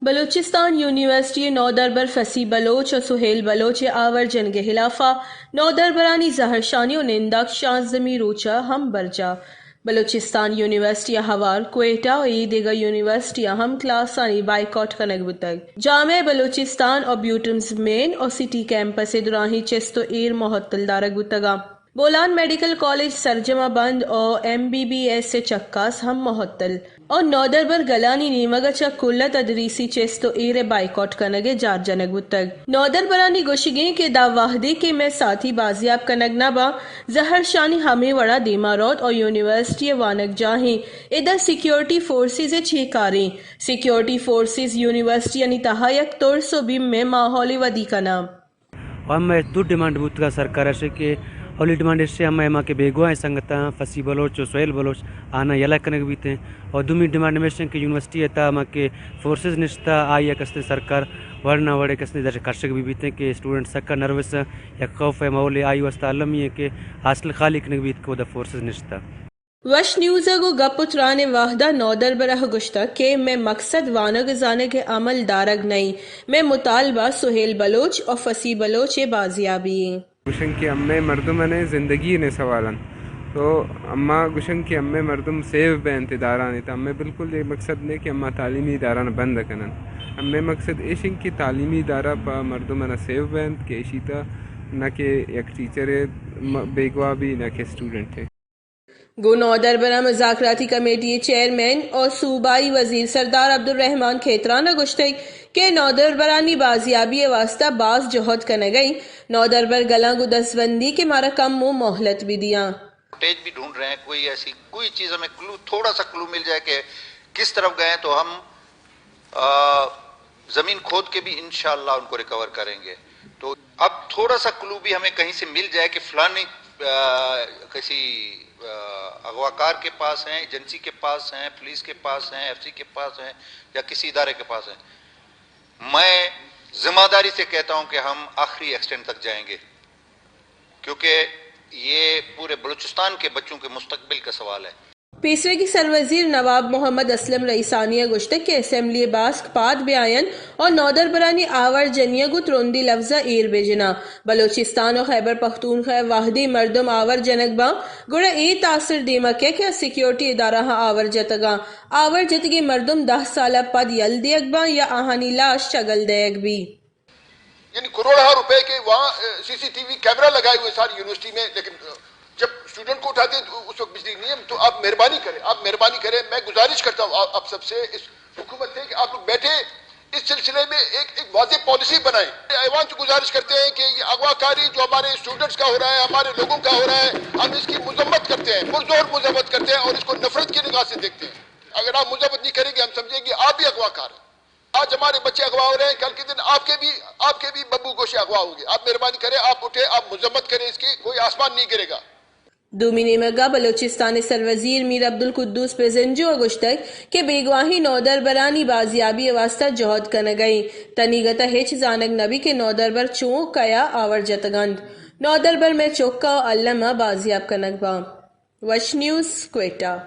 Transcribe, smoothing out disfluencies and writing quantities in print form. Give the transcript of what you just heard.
Balochistan university نودربر فسی Baloch اور سہیل بلوچ آور جنگ خلافہ نودربرانی زہر شانی و نندک شانزمی روچہ ہم برجا بلوچستان یونیورسٹی ہوار کوئٹہ اور دیگر یونیورسٹی ہم کلاسانی بائیکاٹ کنگ بتگ جامع بلوچستان اور بیوٹمز مین اور سٹی کیمپس دراہی چست و ایر محتل دارگ بتگا بولان میڈیکل کالج سرجمہ بند اور MBBS سے چکاس ہم محتل اور نودربر گلانی نیمگا چا کل تدریسی چست و ایر بائیکاٹ کنگے جار جنگ بتگ نودربرانی گوشگیں کے دا واحدی کے میں ساتھی بازیاب کنگ نبا زہر شانی ہمیں وڑا دیما روت اور یونیورسٹی وانک جاہیں ادھر سیکیورٹی فورسز چھیکاریں سیکیورٹی فورسز یونیورسٹی یعنی تہایک طور سو بیم میں ماحولی ودی کنا ہم دو ڈیمانڈ بوت کا سرکار ہے کہ اولی ڈیمانڈ اس سے ہم ایما کے بیگوائیں سنگتا فسی بلوچ و سہیل بلوچ آنا یلا کنگ بیتے ہیں اور دومی ڈیمانڈ میں کہ یونیورسٹی ہے ہم کے فورسز نشتا آئی کستے سرکار ورنہ وڑے کستے در کرشک بھی بیتے ہیں کہ اسٹوڈنٹ سکا نروس یا خوف ہے مولے آئی واسطہ علم یہ کہ حاصل خالی کنگ بیت کو دا فورسز نشتا وش نیوزا کو گپ اترانے واحدہ نودر برہ گشتہ کہ میں مقصد وانگ زانے کے عمل دارگ نہیں میں مطالبہ سہیل بلوچ اور فسی بلوچ بازیابی ہیں گشن کی امے مردم نے زندگی نے سوالن تو اما گشن کی امے مردم سیو بے انتداران تو امے بالکل یہ مقصد نہیں کہ اما تعلیمی ادارہ بند کنن امے مقصد ایشن کی تعلیمی ادارہ پا مردم نہ سیو بند کہ ایشیتا نہ کہ ایک ٹیچر ہے بیگوا بھی نہ کہ اسٹوڈنٹ ہے گو نودربرہ مذاکراتی کمیٹی چیئرمین اور صوبائی وزیر سردار عبدالرحمان کھیترانہ گشتگ کہ نودربرانی بازیابی واسطہ باز جہد کنے گئی نودربر گلاں گو دستبندی کے مارا کم مو مہلت بھی دیا فوٹیج بھی ڈھونڈ رہے ہیں کوئی ایسی کوئی چیز ہمیں کلو تھوڑا سا کلو مل جائے کہ کس طرف گئے تو ہم زمین کھود کے بھی انشاءاللہ ان کو ریکور کریں گے تو اب تھوڑا سا کلو بھی ہمیں کہیں سے مل جائے کہ فلانی کسی اغواکار کے پاس ہیں ایجنسی کے پاس ہیں پولیس کے پاس ہیں FC کے پاس ہیں یا کسی ادارے کے پاس ہیں میں ذمہ داری سے کہتا ہوں کہ ہم آخری ایکسٹینڈ تک جائیں گے کیونکہ یہ پورے بلوچستان کے بچوں کے مستقبل کا سوال ہے پیسرے کی سروزیر نواب محمد اسلم رئیسانیہ گشتگ کے اسمبلی باسک پاد بیائن اور نودربرانی آور جنیہ گو تروندی لفظہ ایر بیجنا بلوچستان و خیبر پختونخوا واحدی مردم آور جنگ با گوڑا ای تاثر دیما کہ سیکیورٹی ادارہ آور جتگا آور جتگی مردم 10 سالہ پد یل دیگ با یا آہانی لاش چگل دیگ بھی یعنی کروڑہ روپے کے وہاں CCTV کیمرہ لگائے ہوئے ساری یونیورسٹی میں لیکن جب اسٹوڈنٹ کو اٹھاتے ہیں تو اس وقت بجلی نہیں ہے تو آپ مہربانی کریں میں گزارش کرتا ہوں آپ سب سے اس حکومت سے کہ آپ لوگ بیٹھے اس سلسلے میں ایک واضح پالیسی بنائیں ایوان سے گزارش کرتے ہیں کہ یہ اغوا کاری جو ہمارے اسٹوڈنٹس کا ہو رہا ہے ہمارے لوگوں کا ہو رہا ہے ہم اس کی مذمت کرتے ہیں پرزور مذمت کرتے ہیں اور اس کو نفرت کی نگاہ سے دیکھتے ہیں اگر آپ مذمت نہیں کریں گے ہم سمجھیں گے آپ بھی اغوا کار ہیں آج ہمارے بچے اغوا ہو رہے ہیں کل کے دن آپ کے بھی ببو گوشے اغوا ہوں گے آپ مہربانی کریں آپ اٹھے آپ مذمت کریں اس کی کوئی آسمان نہیں گرے گا دومی نیمگا بلوچستان سروزیر میر عبدالقدوس پریزنجو گشتگ کہ بیگواہی نودربرانی بازیابی واسطہ جہد کنگئی تنیگتا ہیچ زانگ نبی کے نودربر چون کیا آور جتگند نودربر میں چوکا و علمہ بازیاب کنگ با وش نیوز کوئٹہ